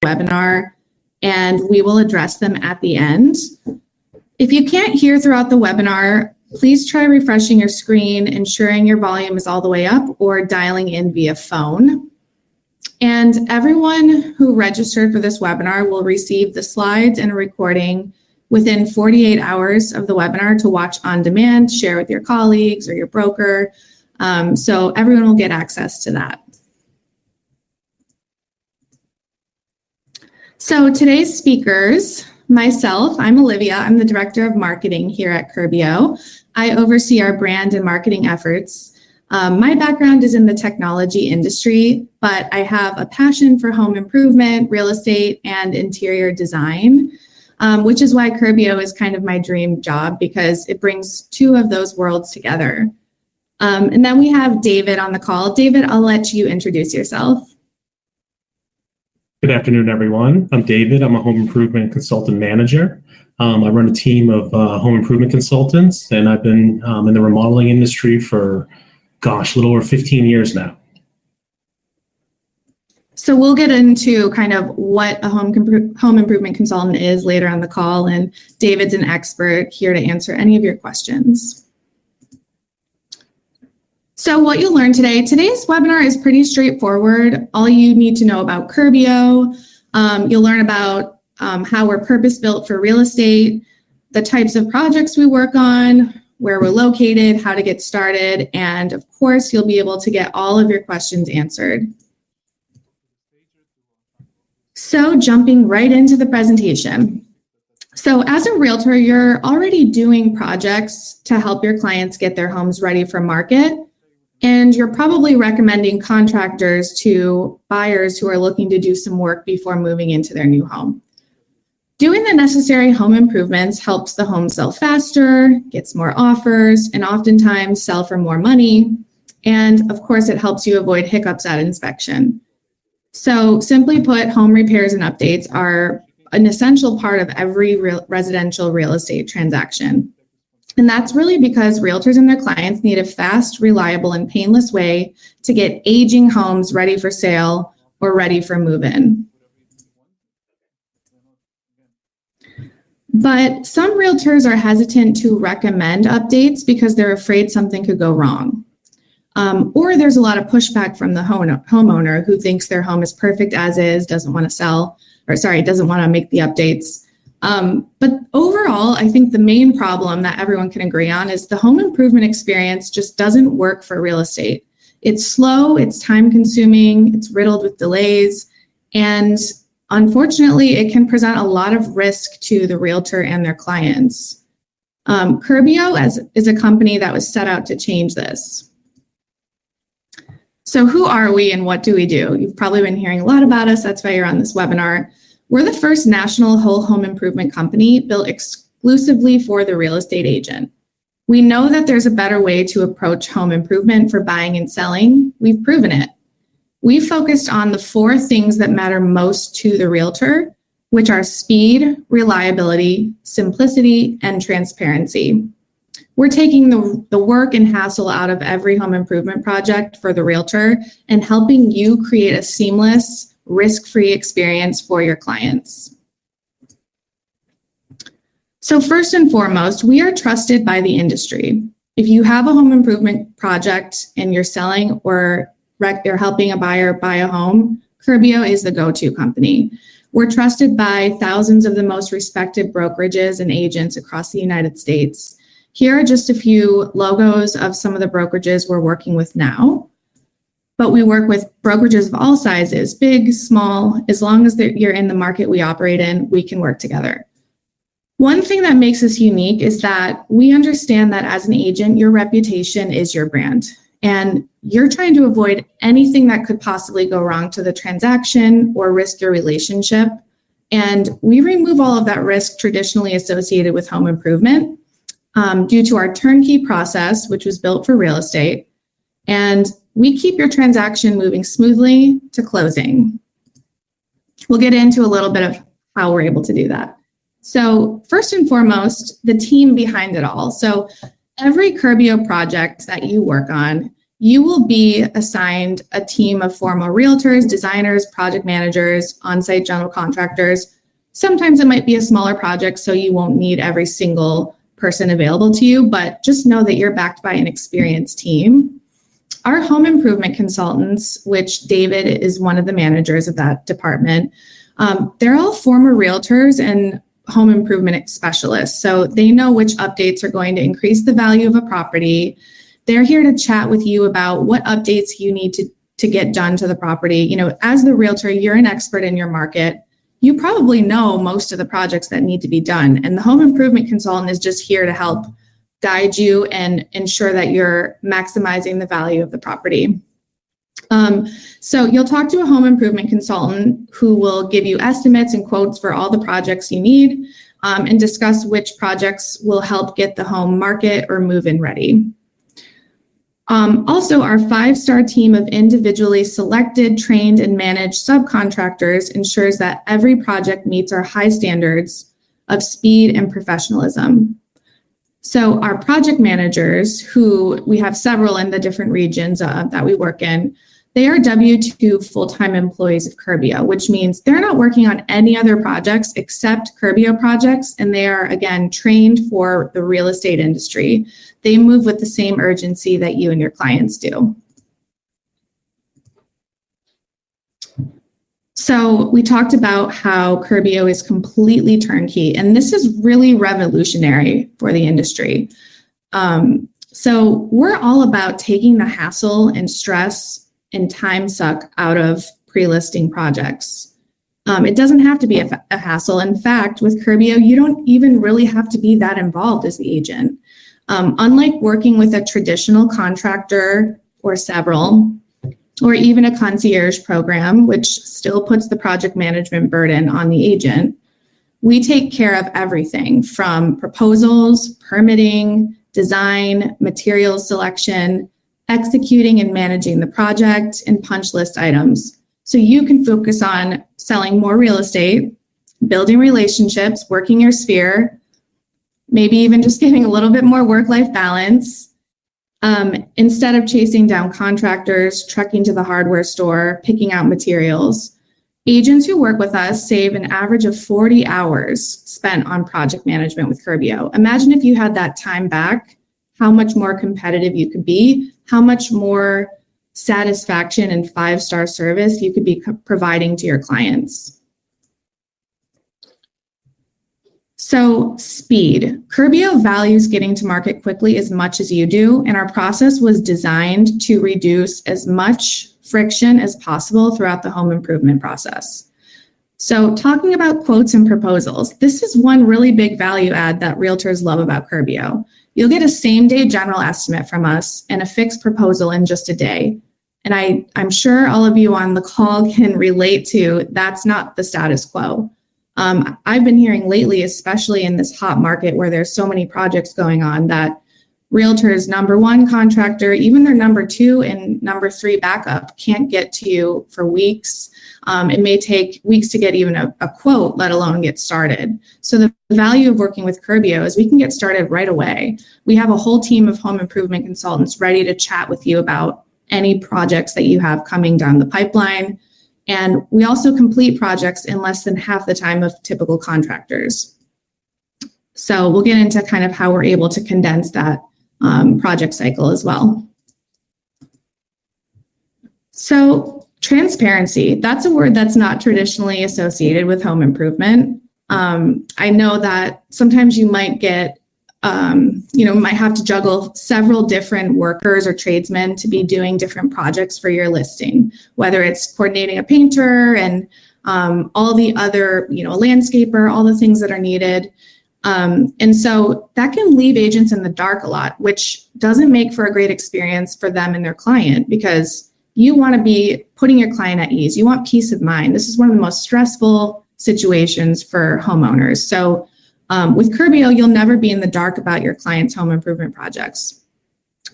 webinar, and we will address them at the end. If you can't hear throughout the webinar, please try refreshing your screen, ensuring your volume is all the way up, or dialing in via phone. And everyone who registered for this webinar will receive the slides and a recording within 48 hours of the webinar to watch on demand, share with your colleagues or your broker. So everyone will get access to that. So today's speakers, myself, I'm Olivia. I'm the Director of Marketing here at Curbio. I oversee our brand and marketing efforts. My background is in the technology industry, but I have a passion for home improvement, real estate, and interior design, which is why Curbio is kind of my dream job because it brings two of those worlds together. And then we have David on the call. David, I'll let you introduce yourself. Good afternoon, everyone. I'm David. I'm a home improvement consultant manager. I run a team of home improvement consultants, and I've been in the remodeling industry for, a little over 15 years now. So we'll get into kind of what a home improvement consultant is later on the call, and David's an expert here to answer any of your questions. So what you'll learn today's webinar is pretty straightforward. All you need to know about Curbio, you'll learn about how we're purpose-built for real estate, the types of projects we work on, where we're located, how to get started, and of course, you'll be able to get all of your questions answered. So jumping right into the presentation. So as a realtor, you're already doing projects to help your clients get their homes ready for market. And you're probably recommending contractors to buyers who are looking to do some work before moving into their new home. Doing the necessary home improvements helps the home sell faster, gets more offers, and oftentimes sell for more money. And of course, it helps you avoid hiccups at inspection. So simply put, home repairs and updates are an essential part of every residential real estate transaction. And that's really because realtors and their clients need a fast, reliable, and painless way to get aging homes ready for sale or ready for move-in. But some realtors are hesitant to recommend updates because they're afraid something could go wrong. Or there's a lot of pushback from the homeowner who thinks their home is perfect as is, doesn't want to make the updates. But overall, I think the main problem that everyone can agree on is the home improvement experience just doesn't work for real estate. It's slow, it's time consuming, it's riddled with delays, and unfortunately, it can present a lot of risk to the realtor and their clients. Curbio is a company that was set out to change this. So who are we and what do we do? You've probably been hearing a lot about us, that's why you're on this webinar. We're the first national whole home improvement company built exclusively for the real estate agent. We know that there's a better way to approach home improvement for buying and selling. We've proven it. We focused on the 4 things that matter most to the realtor, which are speed, reliability, simplicity, and transparency. We're taking the work and hassle out of every home improvement project for the realtor and helping you create a seamless, risk-free experience for your clients. So first and foremost, we are trusted by the industry. If you have a home improvement project and you're selling or you're helping a buyer buy a home, Curbio is the go-to company. We're trusted by thousands of the most respected brokerages and agents across the United States. Here are just a few logos of some of the brokerages we're working with now. But we work with brokerages of all sizes, big, small. As long as you're in the market we operate in, we can work together. One thing that makes us unique is that we understand that as an agent, your reputation is your brand. And you're trying to avoid anything that could possibly go wrong to the transaction or risk your relationship. And we remove all of that risk traditionally associated with home improvement due to our turnkey process, which was built for real estate. And we keep your transaction moving smoothly to closing. We'll get into a little bit of how we're able to do that. So first and foremost, the team behind it all. So every Curbio project that you work on, you will be assigned a team of formal realtors, designers, project managers, on-site general contractors. Sometimes it might be a smaller project, so you won't need every single person available to you, but just know that you're backed by an experienced team. Our home improvement consultants, which David is one of the managers of that department, they're all former realtors and home improvement specialists. So they know which updates are going to increase the value of a property. They're here to chat with you about what updates you need to get done to the property. You know, as the realtor, you're an expert in your market. You probably know most of the projects that need to be done. And the home improvement consultant is just here to help guide you and ensure that you're maximizing the value of the property. So you'll talk to a home improvement consultant who will give you estimates and quotes for all the projects you need, and discuss which projects will help get the home market or move-in ready. Also, our 5-star team of individually selected, trained, and managed subcontractors ensures that every project meets our high standards of speed and professionalism. So our project managers, who we have several in the different regions that we work in, they are W-2 full-time employees of Curbio, which means they're not working on any other projects except Curbio projects, and they are, again, trained for the real estate industry. They move with the same urgency that you and your clients do. So we talked about how Curbio is completely turnkey, and this is really revolutionary for the industry. So we're all about taking the hassle and stress and time suck out of pre-listing projects. It doesn't have to be a hassle. In fact, with Curbio, you don't even really have to be that involved as the agent. Unlike working with a traditional contractor or several, or even a concierge program, which still puts the project management burden on the agent, we take care of everything from proposals, permitting, design, materials selection, executing and managing the project, and punch list items. So you can focus on selling more real estate, building relationships, working your sphere, maybe even just getting a little bit more work-life balance, instead of chasing down contractors, trekking to the hardware store, picking out materials. Agents who work with us save an average of 40 hours spent on project management with Curbio. Imagine if you had that time back, how much more competitive you could be, how much more satisfaction and 5-star service you could be providing to your clients. So speed. Curbio values getting to market quickly as much as you do, and our process was designed to reduce as much friction as possible throughout the home improvement process. So talking about quotes and proposals, this is one really big value add that realtors love about Curbio. You'll get a same-day general estimate from us and a fixed proposal in just a day. And I'm sure all of you on the call can relate to that's not the status quo. I've been hearing lately, especially in this hot market where there's so many projects going on, that realtors' number 1 contractor, even their number 2 and number 3 backup can't get to you for weeks. It may take weeks to get even a quote, let alone get started. So the value of working with Curbio is we can get started right away. We have a whole team of home improvement consultants ready to chat with you about any projects that you have coming down the pipeline. And we also complete projects in less than half the time of typical contractors. So we'll get into kind of how we're able to condense that project cycle as well. So transparency, that's a word that's not traditionally associated with home improvement. I know that sometimes you might get, might have to juggle several different workers or tradesmen to be doing different projects for your listing, whether it's coordinating a painter and all the other, a landscaper, all the things that are needed. And so that can leave agents in the dark a lot, which doesn't make for a great experience for them and their client, because you want to be putting your client at ease. You want peace of mind. This is one of the most stressful situations for homeowners. So with Curbio, you'll never be in the dark about your client's home improvement projects.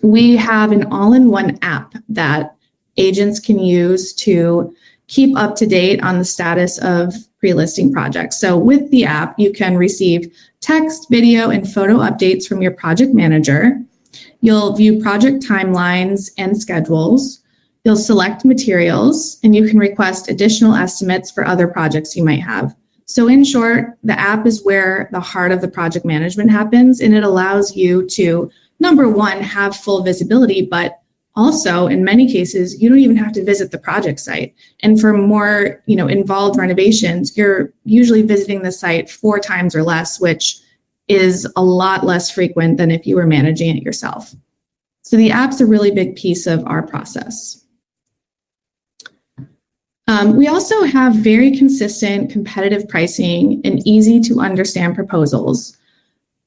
We have an all-in-one app that agents can use to keep up to date on the status of pre-listing projects. So with the app, you can receive text, video, and photo updates from your project manager. You'll view project timelines and schedules. You'll select materials, and you can request additional estimates for other projects you might have. So in short, the app is where the heart of the project management happens, and it allows you to, number one, have full visibility, but also in many cases, you don't even have to visit the project site. And for more, involved renovations, you're usually visiting the site 4 times or less, which is a lot less frequent than if you were managing it yourself. So the app's a really big piece of our process. We also have very consistent competitive pricing and easy to understand proposals.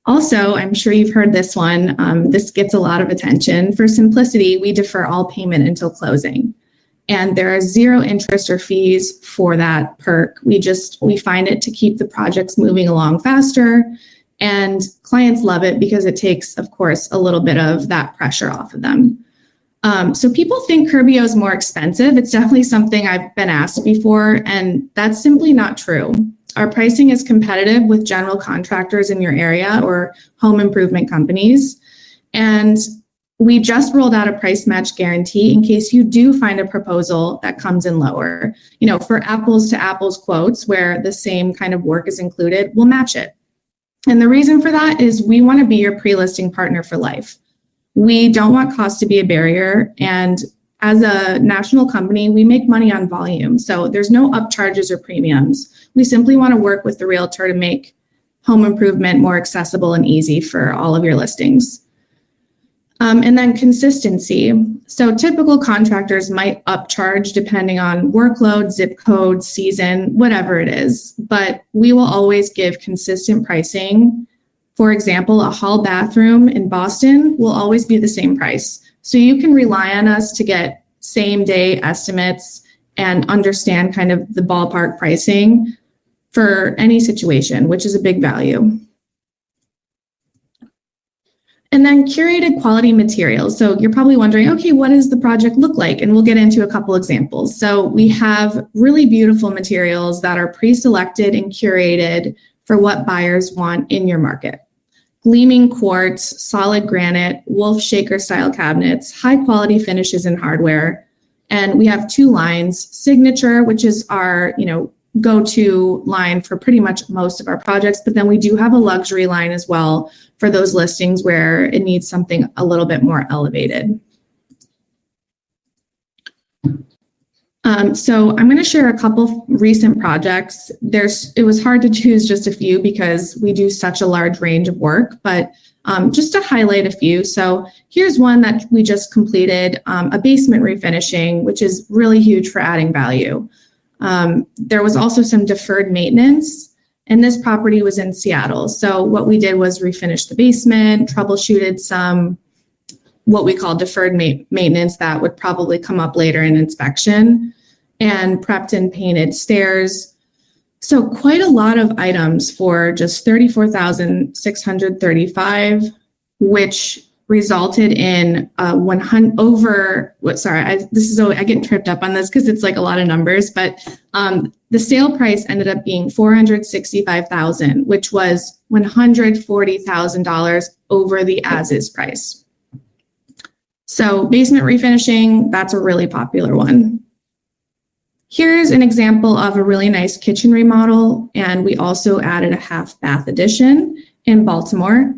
Also, I'm sure you've heard this one. This gets a lot of attention. For simplicity, we defer all payment until closing. And there are 0 interest or fees for that perk. We find it to keep the projects moving along faster. And clients love it because it takes, of course, a little bit of that pressure off of them. So people think Curbio is more expensive. It's definitely something I've been asked before, and that's simply not true. Our pricing is competitive with general contractors in your area or home improvement companies. And we just rolled out a price match guarantee in case you do find a proposal that comes in lower. For apples to apples quotes where the same kind of work is included, we'll match it. And the reason for that is we want to be your pre-listing partner for life. We don't want cost to be a barrier. And as a national company, we make money on volume. So there's no upcharges or premiums. We simply want to work with the realtor to make home improvement more accessible and easy for all of your listings. And then consistency. So typical contractors might upcharge depending on workload, zip code, season, whatever it is. But we will always give consistent pricing. For example, a hall bathroom in Boston will always be the same price. So you can rely on us to get same day estimates and understand kind of the ballpark pricing for any situation, which is a big value. And then curated quality materials. So you're probably wondering, okay, what does the project look like? And we'll get into a couple examples. So we have really beautiful materials that are pre-selected and curated for what buyers want in your market. Gleaming quartz, solid granite, Wolf Shaker style cabinets, high quality finishes and hardware. And we have 2 lines, Signature, which is our, go-to line for pretty much most of our projects, but then we do have a luxury line as well for those listings where it needs something a little bit more elevated. So I'm going to share a couple recent projects. It was hard to choose just a few because we do such a large range of work, but just to highlight a few. So here's one that we just completed, a basement refinishing, which is really huge for adding value. There was also some deferred maintenance, and this property was in Seattle. So what we did was refinish the basement, troubleshooted some what we call deferred maintenance that would probably come up later in inspection, and prepped and painted stairs. So quite a lot of items for just $34,635, which resulted in I get tripped up on this because it's like a lot of numbers, but the sale price ended up being $465,000, which was $140,000 over the as-is price. So basement refinishing, that's a really popular one. Here's an example of a really nice kitchen remodel, and we also added a half bath addition in Baltimore.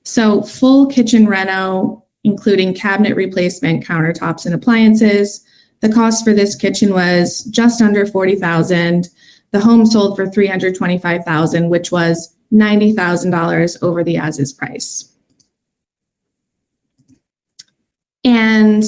So full kitchen reno, including cabinet replacement, countertops, and appliances. The cost for this kitchen was just under $40,000. The home sold for $325,000, which was $90,000 over the as-is price. And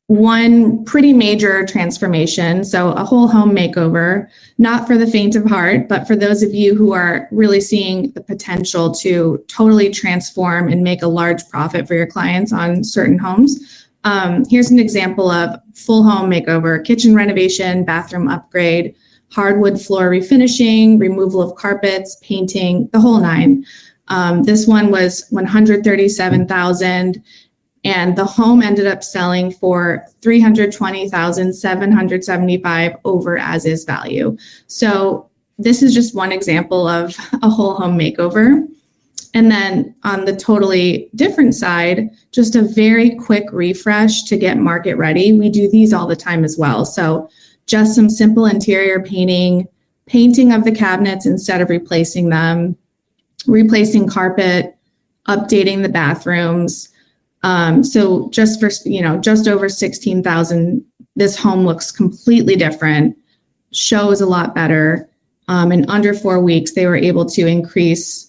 one pretty major transformation, so a whole home makeover, not for the faint of heart, but for those of you who are really seeing the potential to totally transform and make a large profit for your clients on certain homes. Here's an example of full home makeover, kitchen renovation, bathroom upgrade, hardwood floor refinishing, removal of carpets, painting, the whole 9. This one was $137,000. And the home ended up selling for $320,775 over as-is value. So this is just one example of a whole home makeover. And then on the totally different side, just a very quick refresh to get market ready. We do these all the time as well. So just some simple interior painting of the cabinets instead of replacing them, replacing carpet, updating the bathrooms. So just for, just over 16,000, this home looks completely different, shows a lot better. In under 4 weeks, they were able to increase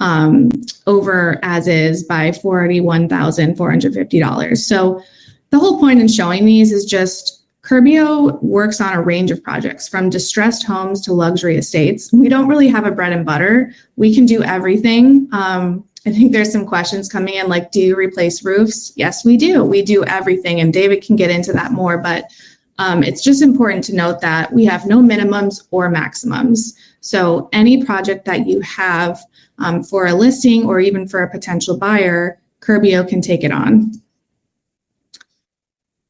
over as is by $41,450. So the whole point in showing these is just Curbio works on a range of projects from distressed homes to luxury estates. We don't really have a bread and butter. We can do everything. I think there's some questions coming in like, do you replace roofs? Yes, we do. We do everything. And David can get into that more, but it's just important to note that we have no minimums or maximums. So any project that you have for a listing or even for a potential buyer, Curbio can take it on.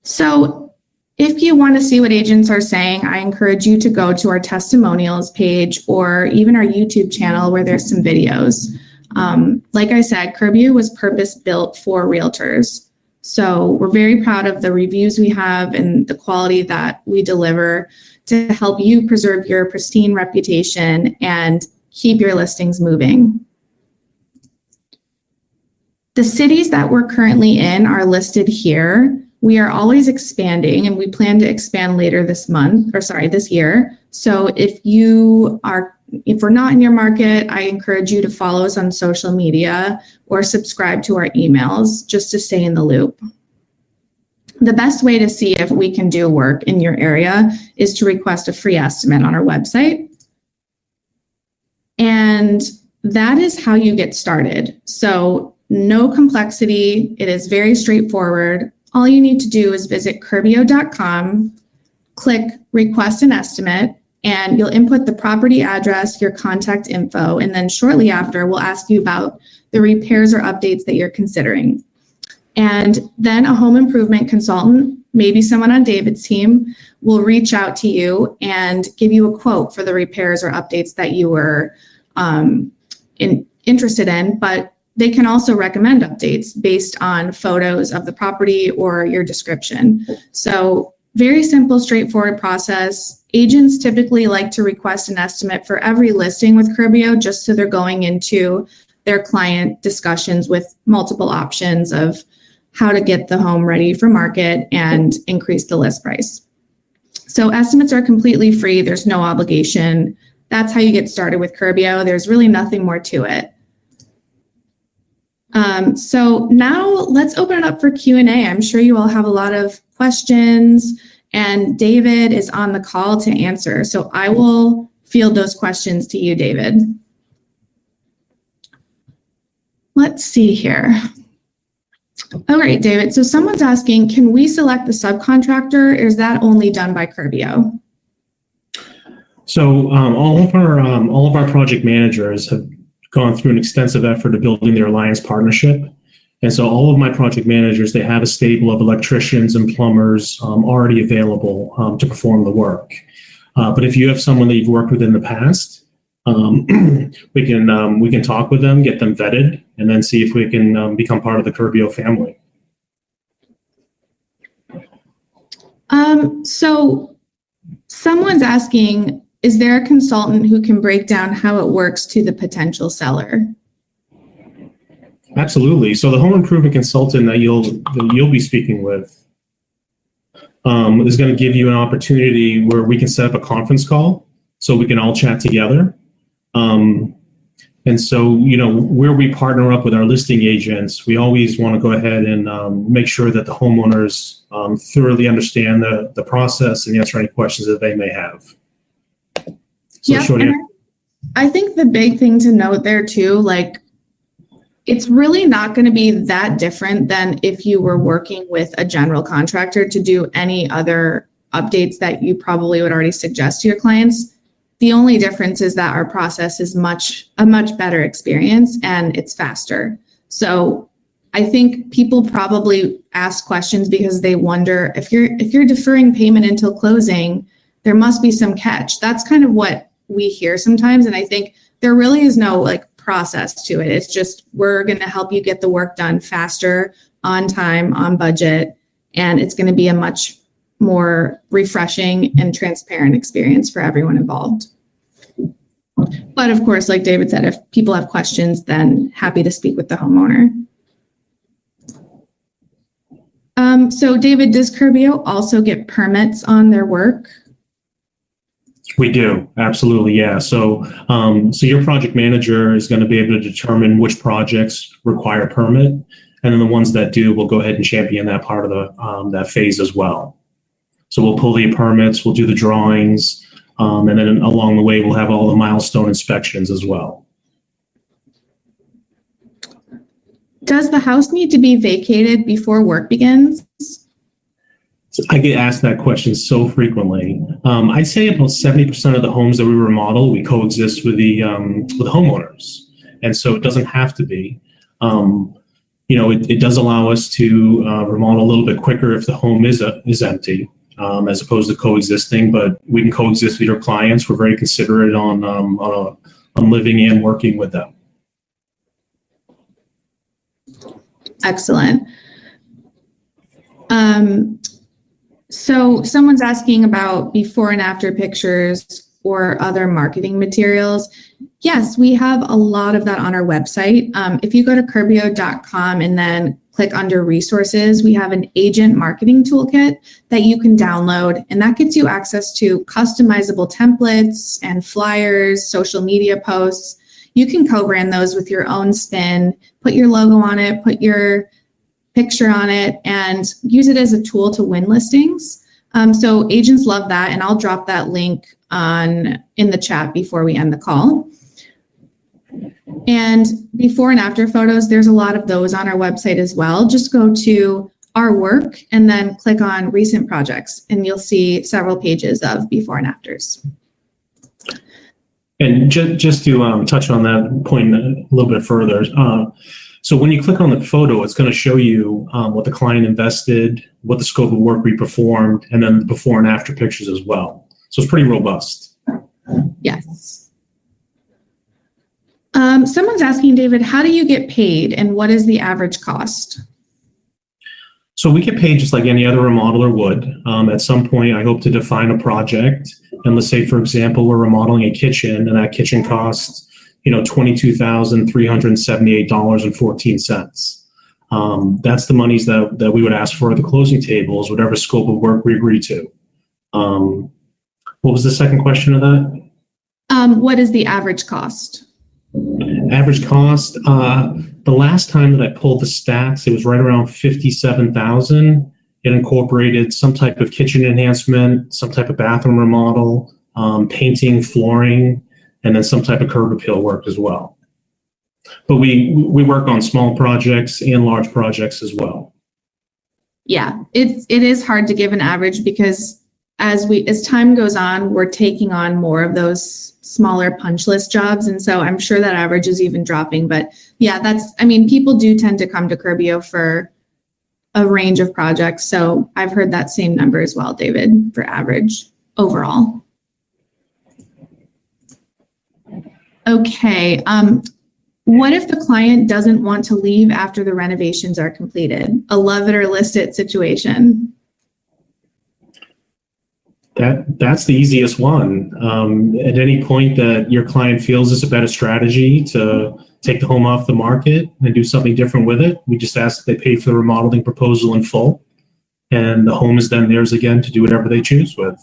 So if you want to see what agents are saying, I encourage you to go to our testimonials page or even our YouTube channel where there's some videos. Like I said, Curbio was purpose-built for realtors. So we're very proud of the reviews we have and the quality that we deliver to help you preserve your pristine reputation and keep your listings moving. The cities that we're currently in are listed here. We are always expanding and we plan to expand later this year. So if we're not in your market, I encourage you to follow us on social media or subscribe to our emails just to stay in the loop. The best way to see if we can do work in your area is to request a free estimate on our website. And that is how you get started. So no complexity. It is very straightforward. All you need to do is visit Curbio.com, click request an estimate, and you'll input the property address, your contact info, and then shortly after, we'll ask you about the repairs or updates that you're considering. And then a home improvement consultant, maybe someone on David's team, will reach out to you and give you a quote for the repairs or updates that you were interested in, but they can also recommend updates based on photos of the property or your description. So very simple, straightforward process. Agents typically like to request an estimate for every listing with Curbio, just so they're going into their client discussions with multiple options of how to get the home ready for market and increase the list price. So estimates are completely free. There's no obligation. That's how you get started with Curbio. There's really nothing more to it. So now let's open it up for Q&A. I'm sure you all have a lot of questions and David is on the call to answer. So I will field those questions to you, David. Let's see here. All right, David. So someone's asking, can we select the subcontractor or is that only done by Curbio? So all of our project managers have gone through an extensive effort of building their alliance partnership. And so all of my project managers, they have a stable of electricians and plumbers already available to perform the work. But if you have someone that you've worked with in the past, we can talk with them, get them vetted, and then see if we can become part of the Curbio family. So someone's asking, is there a consultant who can break down how it works to the potential seller? Absolutely. So the home improvement consultant that you'll be speaking with is going to give you an opportunity where we can set up a conference call so we can all chat together. And so, where we partner up with our listing agents, we always want to go ahead and make sure that the homeowners thoroughly understand the process and answer any questions that they may have. So yeah, I think the big thing to note there too, it's really not going to be that different than if you were working with a general contractor to do any other updates that you probably would already suggest to your clients. The only difference is that our process is a much better experience and it's faster. So I think people probably ask questions because they wonder if you're deferring payment until closing, there must be some catch. That's kind of what we hear sometimes. And I think there really is no process to it. It's just, we're going to help you get the work done faster, on time, on budget, and it's going to be a much more refreshing and transparent experience for everyone involved. But of course, like David said, if people have questions, then happy to speak with the homeowner. So David, does Curbio also get permits on their work? We do, absolutely, yeah. So your project manager is going to be able to determine which projects require a permit, and then the ones that do, we'll go ahead and champion that part of the that phase as well. So we'll pull the permits, we'll do the drawings, and then along the way, we'll have all the milestone inspections as well. Does the house need to be vacated before work begins? So I get asked that question so frequently. I'd say about 70% of the homes that we remodel, we coexist with the homeowners, and so it doesn't have to be. It does allow us to remodel a little bit quicker if the home is empty, as opposed to coexisting. But we can coexist with your clients. We're very considerate on living and working with them. Excellent. So someone's asking about before and after pictures or other marketing materials. Yes, we have a lot of that on our website. If you go to Curbio.com and then click under resources, we have an agent marketing toolkit that you can download, and that gets you access to customizable templates and flyers, social media posts. You can co-brand those with your own spin, put your logo on it, put your picture on it, and use it as a tool to win listings. So agents love that, and I'll drop that link in the chat before we end the call. And before and after photos, there's a lot of those on our website as well. Just go to our work and then click on recent projects, and you'll see several pages of before and afters. And just to touch on that point a little bit further, so when you click on the photo, it's going to show you what the client invested, what the scope of work we performed, and then the before and after pictures as well. So it's pretty robust. Yes. Someone's asking, David, how do you get paid and what is the average cost? So we get paid just like any other remodeler would. At some point, I hope to define a project. And let's say, for example, we're remodeling a kitchen, and that kitchen costs, $22,378.14. That's the monies that we would ask for at the closing tables, whatever scope of work we agree to. What was the second question of that? What is the average cost? Average cost, the last time that I pulled the stats, it was right around $57,000. It incorporated some type of kitchen enhancement, some type of bathroom remodel, painting, flooring, and then some type of curb appeal work as well. But we work on small projects and large projects as well. Yeah, it is hard to give an average because as time goes on, we're taking on more of those smaller punch list jobs. And so I'm sure that average is even dropping. But yeah, people do tend to come to Curbio for a range of projects. So I've heard that same number as well, David, for average overall. Okay. What if the client doesn't want to leave after the renovations are completed? A love it or list it situation. That's the easiest one. At any point that your client feels it's a better strategy to take the home off the market and do something different with it, we just ask that they pay for the remodeling proposal in full, and the home is then theirs again to do whatever they choose with.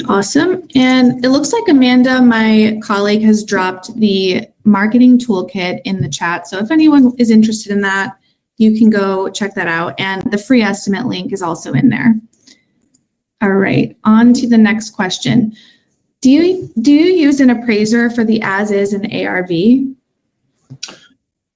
Awesome. And it looks like Amanda, my colleague, has dropped the marketing toolkit in the chat. So if anyone is interested in that, you can go check that out. And the free estimate link is also in there. All right, on to the next question. Do you use an appraiser for the as-is and ARV?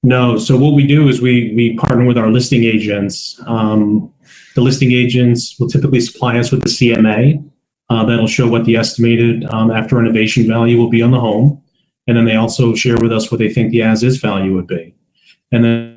No. So what we do is we partner with our listing agents. The listing agents will typically supply us with the CMA. That'll show what the estimated after renovation value will be on the home. And then they also share with us what they think the as-is value would be. And then